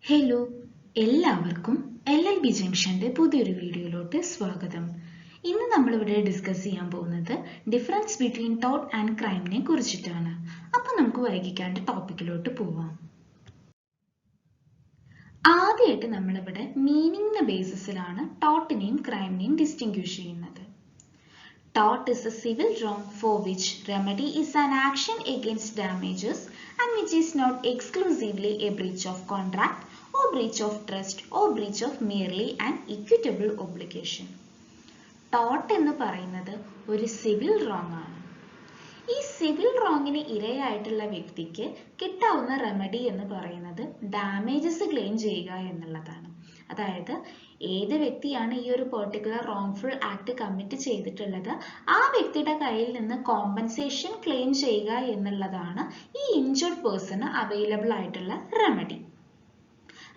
Hello, എല്ലാവർക്കും LLB ജംഗ്ഷന്റെ പുതിയൊരു വീഡിയോയിലോട്ട് സ്വാഗതം. ഇന്ന് നമ്മളിവിടെ ഡിസ്കസ് ചെയ്യാൻ പോകുന്നത് ഡിഫറൻസ് ബിറ്റ്വീൻ ടോർട്ട് ആൻഡ് ക്രൈമിനെ കുറിച്ചിട്ടാണ്. അപ്പോൾ നമുക്ക് വൈകിക്കാണ്ട് ടോപ്പിക്കിലോട്ട് പോവാം. ആദ്യമായിട്ട് നമ്മളിവിടെ മീനിങ്ങിന്റെ ബേസിസിലാണ് ടോർട്ടിനെയും ക്രൈമിനെയും ഡിസ്റ്റിങ്ക്വിഷ് ചെയ്യുന്നത്. Tort is a civil wrong for which remedy is an action against damages and which is not exclusively a breach of contract or breach of trust or breach of merely an equitable obligation. Tort എന്ന് പറയുന്നത് ഒരു civil wrong ആണ്. ഈ civil റോങ്ങിന് ഇരയായിട്ടുള്ള വ്യക്തിക്ക് കിട്ടാവുന്ന remedy എന്ന് പറയുന്നത് damages claim ചെയ്യുക എന്നുള്ളതാണ്. അതായത് ഏത് വ്യക്തിയാണ് ഈ ഒരു പെർട്ടിക്കുലർ റോങ്ഫുൾ ആക്ട് കമ്മിറ്റ് ചെയ്തിട്ടുള്ളത് ആ വ്യക്തിയുടെ കയ്യിൽ നിന്ന് കോമ്പൻസേഷൻ ക്ലെയിം ചെയ്യുക എന്നുള്ളതാണ് ഈ ഇൻജർഡ് പേഴ്സണ് അവൈലബിൾ ആയിട്ടുള്ള remedy.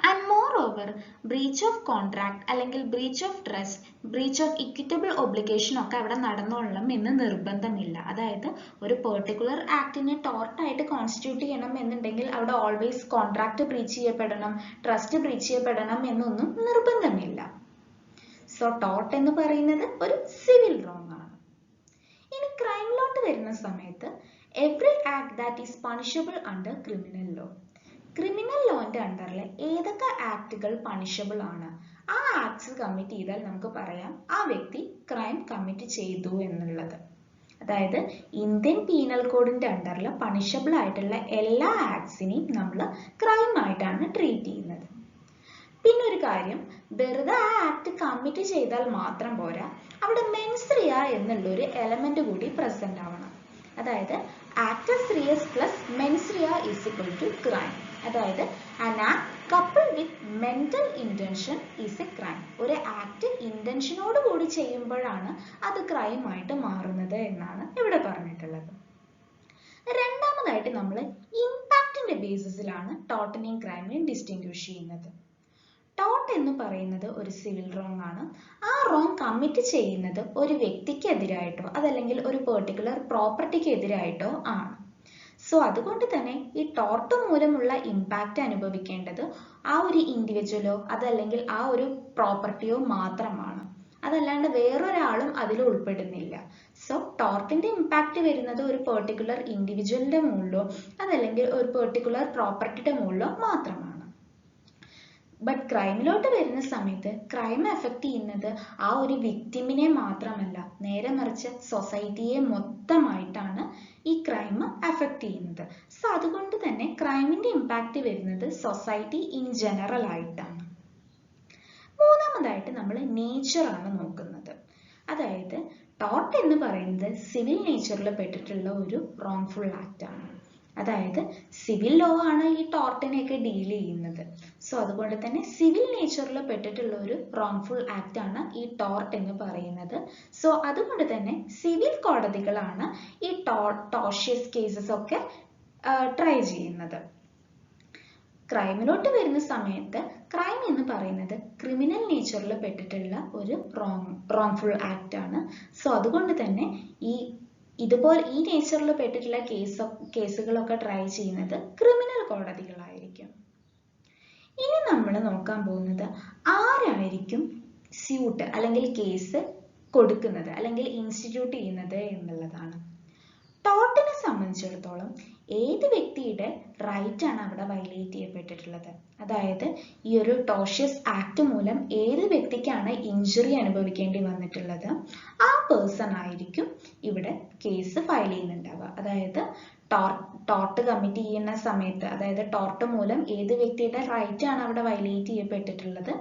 And moreover, breach of contract അല്ലെങ്കിൽ breach of trust, breach of equitable obligation ഒക്കെ അവിടെ നടന്നോളണം എന്ന് നിർബന്ധമില്ല. അതായത് ഒരു പെർട്ടിക്കുലർ ആക്ടിനെ ടോർട്ട് ആയിട്ട് കോൺസ്റ്റിറ്റ്യൂട്ട് ചെയ്യണം എന്നുണ്ടെങ്കിൽ അവിടെ ഓൾവേസ് കോൺട്രാക്ട് ബ്രീച്ച് ചെയ്യപ്പെടണം, ട്രസ്റ്റ് ബ്രീച്ച് ചെയ്യപ്പെടണം എന്നൊന്നും നിർബന്ധമില്ല. സോ ടോർട്ട് എന്ന് പറയുന്നത് ഒരു സിവിൽ റോങ് ആണ്. ഇനി ക്രൈമിലോട്ട് വരുന്ന സമയത്ത് every act that is punishable under criminal law. Criminal ലോന്റെ അണ്ടറിൽ ഏതൊക്കെ ആക്ടുകൾ പണിഷബിൾ ആണ്, ആ ആക്ട്സ് കമ്മിറ്റ് ചെയ്താൽ നമുക്ക് പറയാം ആ വ്യക്തി ക്രൈം കമ്മിറ്റ് ചെയ്തു എന്നുള്ളത്. അതായത് ഇന്ത്യൻ പീനൽ കോഡിന്റെ അണ്ടറിൽ പണിഷബിൾ ആയിട്ടുള്ള എല്ലാ ആക്ട്സിനെയും നമ്മൾ ക്രൈം ആയിട്ടാണ് ട്രീറ്റ് ചെയ്യുന്നത്. പിന്നെ ഒരു കാര്യം, വെറുതെ ആ ആക്ട് കമ്മിറ്റ് ചെയ്താൽ മാത്രം പോരാ, അവിടെ മെൻസ് റിയ എന്നുള്ള ഒരു എലമെന്റ് കൂടി പ്രസന്റ് ആവണം. അതായത് actus reus plus mens rea is equal to crime. അതായത് an act coupled with mental intention is a crime. ഒരു ആക്ട് ഇന്റൻഷനോട് കൂടി ചെയ്യുമ്പോഴാണ് അത് ക്രൈം ആയിട്ട് മാറുന്നത് എന്നാണ് ഇവിടെ പറഞ്ഞിട്ടുള്ളത്. രണ്ടാമതായിട്ട് നമ്മൾ ഇമ്പാക്റ്റിന്റെ ബേസിസിലാണ് ടോർട്ടിനെയും ക്രൈമിനെയും ഡിസ്റ്റിങ്ക്വിഷ് ചെയ്യുന്നത്. ടോർട്ട് എന്ന് പറയുന്നത് ഒരു സിവിൽ റോങ് ആണ്. ആ റോങ് കമ്മിറ്റ് ചെയ്യുന്നത് ഒരു വ്യക്തിക്ക് എതിരായിട്ടോ അതല്ലെങ്കിൽ ഒരു പെർട്ടിക്കുലർ പ്രോപ്പർട്ടിക്ക് എതിരായിട്ടോ ആണ്. സോ അതുകൊണ്ട് തന്നെ ഈ ടോർട്ട് മൂലമുള്ള ഇമ്പാക്റ്റ് അനുഭവിക്കേണ്ടത് ആ ഒരു ഇൻഡിവിജ്വലോ അതല്ലെങ്കിൽ ആ ഒരു പ്രോപ്പർട്ടിയോ മാത്രമാണ്. അതല്ലാണ്ട് വേറൊരാളും അതിൽ ഉൾപ്പെടുന്നില്ല. സോ ടോർട്ടിന്റെ ഇമ്പാക്റ്റ് വരുന്നത് ഒരു പെർട്ടിക്കുലർ ഇൻഡിവിജ്വലിന്റെ മുകളിലോ അതല്ലെങ്കിൽ ഒരു പെർട്ടിക്കുലർ പ്രോപ്പർട്ടിയുടെ മുകളിലോ മാത്രമാണ്. ബട്ട് ക്രൈമിലോട്ട് വരുന്ന സമയത്ത് ക്രൈം എഫക്റ്റ് ചെയ്യുന്നത് ആ ഒരു വിക്ടിമിനെ മാത്രമല്ല, നേരെ മറിച്ച് സൊസൈറ്റിയെ മൊത്തമായിട്ടാണ് ഈ ക്രൈം എഫക്റ്റ് ചെയ്യുന്നത്. സോ അതുകൊണ്ട് തന്നെ ക്രൈമിന്റെ ഇമ്പാക്റ്റ് വരുന്നത് സൊസൈറ്റി ഇൻ ജനറൽ ആയിട്ടാണ്. മൂന്നാമതായിട്ട് നമ്മൾ നേച്ചർ ആണ് നോക്കുന്നത്. അതായത് ടോർട്ട് എന്ന് പറയുന്നത് സിവിൽ നേച്ചറിൽ പെട്ടിട്ടുള്ള ഒരു റോങ്ഫുൾ ആക്ട് ആണ്. അതായത് സിവിൽ ലോ ആണ് ഈ ടോർട്ടിനെയൊക്കെ ഡീൽ ചെയ്യുന്നത്. സോ അതുകൊണ്ട് തന്നെ സിവിൽ നേച്ചറിൽ പെട്ടിട്ടുള്ള ഒരു റോങ്ഫുൾ ആക്ട് ആണ് ഈ ടോർട്ട് എന്ന് പറയുന്നത്. സോ അതുകൊണ്ട് തന്നെ സിവിൽ കോടതികളാണ് ഈ ടോർഷ്യസ് കേസസ് ഒക്കെ ട്രൈ ചെയ്യുന്നത്. ക്രൈമിലോട്ട് വരുന്ന സമയത്ത് ക്രൈം എന്ന് പറയുന്നത് ക്രിമിനൽ നേച്ചറിൽ പെട്ടിട്ടുള്ള ഒരു റോങ്ഫുൾ ആക്ട് ആണ്. സോ അതുകൊണ്ട് തന്നെ ഇതുപോലെ ഈ നേച്ചറിൽ പെട്ടിട്ടുള്ള കേസുകളൊക്കെ ട്രൈ ചെയ്യുന്നത് ക്രിമിനൽ കോടതികളായിരിക്കും. ഇനി നമ്മൾ നോക്കാൻ പോകുന്നത് ആരായിരിക്കും സ്യൂട്ട് അല്ലെങ്കിൽ കേസ് കൊടുക്കുന്നത് അല്ലെങ്കിൽ ഇൻസ്റ്റിറ്റ്യൂട്ട് ചെയ്യുന്നത് എന്നുള്ളതാണ്. ടോർട്ടിനെ സംബന്ധിച്ചിടത്തോളം ഏത് വ്യക്തിയുടെ റൈറ്റ് ആണ് അവിടെ വയലേറ്റ് ചെയ്യപ്പെട്ടിട്ടുള്ളത്. അതായത് ഈ ഒരു ടോർഷ്യസ് ആക്ട് മൂലം ഏത് വ്യക്തിക്കാണ് ഇഞ്ചുറി അനുഭവിക്കേണ്ടി വന്നിട്ടുള്ളത് ആ പേഴ്സൺ ആയിരിക്കും ഇവിടെ കേസ് ഫയൽ ചെയ്യുന്നുണ്ടാവുക. അതായത് ടോർട്ട് കമ്മിറ്റ് ചെയ്യുന്ന സമയത്ത്, അതായത് ടോർട്ട് മൂലം ഏത് വ്യക്തിയുടെ റൈറ്റ് ആണ് അവിടെ വയലേറ്റ് ചെയ്യപ്പെട്ടിട്ടുള്ളത്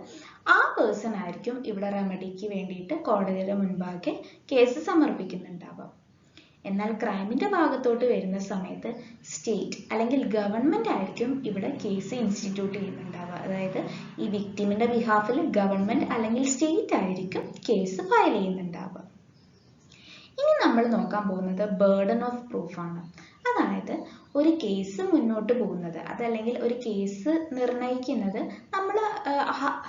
ആ പേഴ്സൺ ആയിരിക്കും ഇവിടെ റെമഡിക്ക് വേണ്ടിയിട്ട് കോടതിയുടെ മുൻപാകെ കേസ് സമർപ്പിക്കുന്നുണ്ടാവുക. എന്നാൽ ക്രൈമിന്റെ ഭാഗത്തോട്ട് വരുന്ന സമയത്ത് സ്റ്റേറ്റ് അല്ലെങ്കിൽ ഗവൺമെന്റ് ആയിരിക്കും ഇവിടെ കേസ് ഇൻസ്റ്റിറ്റ്യൂട്ട് ചെയ്യുന്നുണ്ടാവുക. അതായത് ഈ വിക്ടിമിന്റെ ബിഹാഫിൽ ഗവൺമെന്റ് അല്ലെങ്കിൽ സ്റ്റേറ്റ് ആയിരിക്കും കേസ് ഫയൽ ചെയ്യുന്നുണ്ടാവുക. ഇനി നമ്മൾ നോക്കാൻ പോകുന്നത് ബേർഡൻ ഓഫ് പ്രൂഫ് ആണ്. അതായത് ഒരു കേസ് മുന്നോട്ട് പോകുന്നത് അതല്ലെങ്കിൽ ഒരു കേസ് നിർണയിക്കുന്നത് നമ്മൾ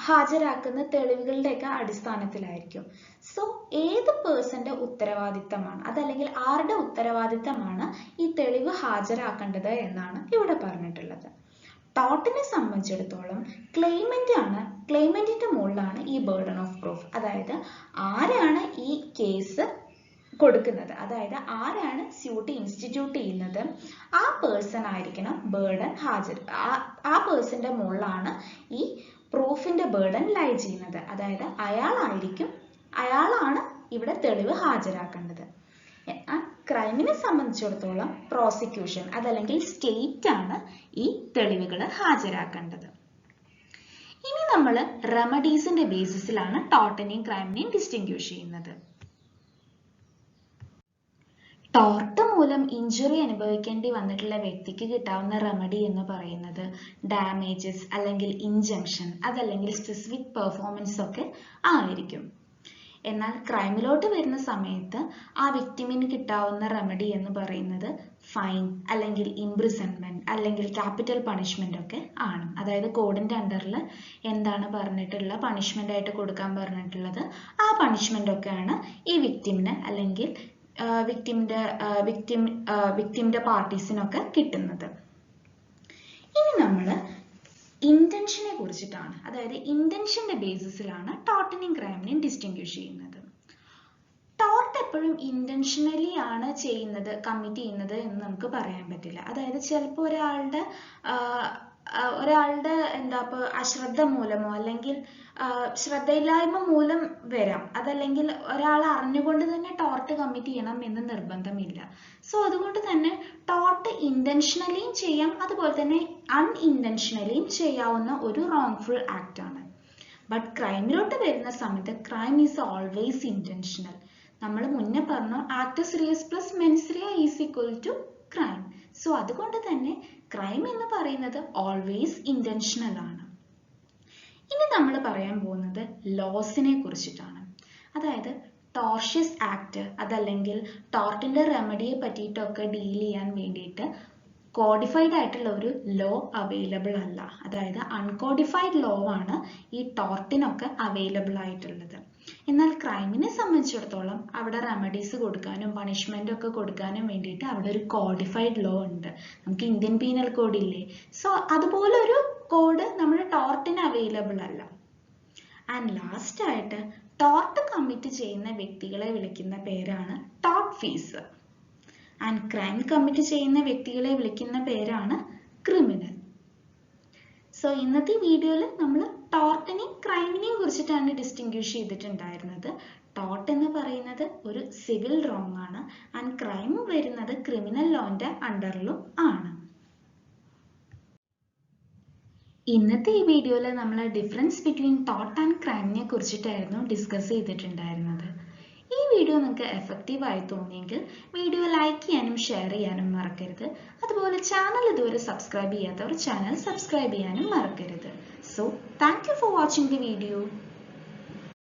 ഹാജരാക്കുന്ന തെളിവുകളുടെയൊക്കെ അടിസ്ഥാനത്തിലായിരിക്കും. സോ ഏത് പേഴ്സന്റെ ഉത്തരവാദിത്തമാണ് അതല്ലെങ്കിൽ ആരുടെ ഉത്തരവാദിത്തമാണ് ഈ തെളിവ് ഹാജരാക്കേണ്ടത് എന്നാണ് ഇവിടെ പറഞ്ഞിട്ടുള്ളത്. ടോർട്ടിനെ സംബന്ധിച്ചിടത്തോളം ക്ലെയിമന്റിന്റെ മുകളിലാണ് ഈ ബേർഡൻ ഓഫ് പ്രൂഫ്. അതായത് ആരാണ് ഈ കേസ് കൊടുക്കുന്നത്, അതായത് ആരാണ് സ്യൂട്ട് ഇൻസ്റ്റിറ്റ്യൂട്ട് ചെയ്യുന്നത്, ആ പേഴ്സൺ ആയിരിക്കണം ബേർഡൻ ആ പേഴ്സന്റെ മുകളിലാണ് ഈ പ്രൂഫിന്റെ ബേർഡൻ ലൈ ചെയ്യുന്നത്. അതായത് അയാളാണ് ഇവിടെ തെളിവ് ഹാജരാക്കേണ്ടത്. ക്രൈമിനെ സംബന്ധിച്ചിടത്തോളം പ്രോസിക്യൂഷൻ അതല്ലെങ്കിൽ സ്റ്റേറ്റ് ആണ് ഈ തെളിവുകൾ ഹാജരാക്കേണ്ടത്. ഇനി നമ്മൾ റെമഡീസിന്റെ ബേസിസിലാണ് ടോർട്ടിനെയും ക്രൈമിനെയും ഡിസ്റ്റിങ്ക്വിഷ് ചെയ്യുന്നത്. ടോർട്ട് മൂലം ഇഞ്ചുറി അനുഭവിക്കേണ്ടി വന്നിട്ടുള്ള വ്യക്തിക്ക് കിട്ടാവുന്ന റെമഡി എന്ന് പറയുന്നത് ഡാമേജസ് അല്ലെങ്കിൽ ഇൻജങ്ഷൻ അതല്ലെങ്കിൽ സ്പെസിഫിക് പെർഫോമൻസ് ഒക്കെ ആയിരിക്കും. എന്നാൽ ക്രൈമിലോട്ട് വരുന്ന സമയത്ത് ആ വിക്ടിമിന് കിട്ടാവുന്ന റെമഡി എന്ന് പറയുന്നത് ഫൈൻ അല്ലെങ്കിൽ ഇംപ്രിസൺമെന്റ് അല്ലെങ്കിൽ ക്യാപിറ്റൽ പണിഷ്മെന്റ് ഒക്കെ ആണ്. അതായത് കോഡിന്റെ അണ്ടറിൽ എന്താണ് പറഞ്ഞിട്ടുള്ള പണിഷ്മെന്റ് ആയിട്ട് കൊടുക്കാൻ പറഞ്ഞിട്ടുള്ളത് ആ പണിഷ്മെന്റ് ഒക്കെയാണ് ഈ വിക്ടിമിന് അല്ലെങ്കിൽ വിക്ടിമിന്റെ പാർട്ടീസിനൊക്കെ കിട്ടുന്നത്. ഇനി നമ്മൾ ഇന്റൻഷനെ കുറിച്ചിട്ടാണ്, അതായത് ഇന്റൻഷന്റെ ബേസിസിലാണ് ടോർട്ടിനെയും ക്രൈമിനെയും ഡിസ്റ്റിങ്ക്വിഷ് ചെയ്യുന്നത്. ടോർട്ട് എപ്പോഴും ഇന്റൻഷനലി ആണ് കമ്മിറ്റ് ചെയ്യുന്നത് എന്ന് നമുക്ക് പറയാൻ പറ്റില്ല. അതായത് ചിലപ്പോൾ ഒരാളുടെ അശ്രദ്ധ മൂലമോ അല്ലെങ്കിൽ ശ്രദ്ധയില്ലായ്മ മൂലം വരാം. അതല്ലെങ്കിൽ ഒരാൾ അറിഞ്ഞുകൊണ്ട് തന്നെ ടോർട്ട് കമ്മിറ്റ് ചെയ്യണം എന്ന് നിർബന്ധമില്ല. സോ അതുകൊണ്ട് തന്നെ ടോർട്ട് ഇന്റൻഷനലിയും ചെയ്യാം, അതുപോലെ തന്നെ അൺഇന്റൻഷനലിയും ചെയ്യാവുന്ന ഒരു റോങ്ഫുൾ ആക്ട് ആണ്. ബട്ട് ക്രൈമിലോട്ട് വരുന്ന സമയത്ത് ക്രൈം ഈസ് ഓൾവേസ് ഇന്റൻഷണൽ. നമ്മൾ മുന്നേ പറഞ്ഞു actus reus plus mens rea is equal to crime. So അതുകൊണ്ട് തന്നെ ക്രൈം എന്ന് പറയുന്നത് ഓൾവേസ് ഇന്റൻഷണൽ ആണ്. ഇനി നമ്മൾ പറയാൻ പോകുന്നത് ലോസിനെ കുറിച്ചിട്ടാണ്. അതായത് ടോർഷ്യസ് ആക്ട് അതല്ലെങ്കിൽ ടോർട്ടിന്റെ റെമഡിയെ പറ്റിയിട്ടൊക്കെ ഡീൽ ചെയ്യാൻ വേണ്ടിയിട്ട് കോഡിഫൈഡ് ആയിട്ടുള്ള ഒരു ലോ അവൈലബിൾ അല്ല. അതായത് അൺകോഡിഫൈഡ് ലോ ആണ് ഈ ടോർട്ടിനൊക്കെ അവൈലബിൾ ആയിട്ടുള്ളത്. എന്നാൽ ക്രൈമിനെ സംബന്ധിച്ചിടത്തോളം അവിടെ റെമഡീസ് കൊടുക്കാനും പണിഷ്മെന്റ് ഒക്കെ കൊടുക്കാനും വേണ്ടിയിട്ട് അവിടെ ഒരു കോഡിഫൈഡ് ലോ ഉണ്ട്. നമുക്ക് ഇന്ത്യൻ പീനൽ കോഡ് ഇല്ലേ, സോ അതുപോലെ ഒരു കോഡ് നമ്മുടെ ടോർട്ടിന് അവൈലബിൾ അല്ല. ആൻഡ് ലാസ്റ്റ് ആയിട്ട് ടോർട്ട് കമ്മിറ്റ് ചെയ്യുന്ന വ്യക്തികളെ വിളിക്കുന്ന പേരാണ് ടോർട്ട് ഫീസർ. ആൻഡ് ക്രൈം കമ്മിറ്റ് ചെയ്യുന്ന വ്യക്തികളെ വിളിക്കുന്ന പേരാണ് ക്രിമിനൽ. സോ ഇന്നത്തെ വീഡിയോയിൽ നമ്മൾ ടോർട്ടിനെയും ക്രൈമിനെയും കുറിച്ചിട്ടാണ് ഡിസ്റ്റിങ്ക്വിഷ് ചെയ്തിട്ടുണ്ടായിരുന്നത്. ടോർട്ട് എന്ന് പറയുന്നത് ഒരു സിവിൽ റോങ് ആണ് ആൻഡ് ക്രൈം വരുന്നത് ക്രിമിനൽ ലോന്റെ അണ്ടറിലും ആണ്. ഇന്നത്തെ ഈ വീഡിയോയിൽ നമ്മൾ ഡിഫറൻസ് ബിറ്റ്വീൻ ടോർട്ട് ആൻഡ് ക്രൈമിനെ കുറിച്ചിട്ടായിരുന്നു ഡിസ്കസ് ചെയ്തിട്ടുണ്ടായിരുന്നത്. ഈ വീഡിയോ നിങ്ങൾക്ക് എഫക്റ്റീവ് ആയി തോന്നിയെങ്കിൽ വീഡിയോ ലൈക്ക് ചെയ്യാനും ഷെയർ ചെയ്യാനും മറക്കരുത്. അതുപോലെ ചാനൽ ഇതുവരെ സബ്സ്ക്രൈബ് ചെയ്യാത്തവർ ചാനൽ സബ്സ്ക്രൈബ് ചെയ്യാനും മറക്കരുത്. So, thank you for watching the video.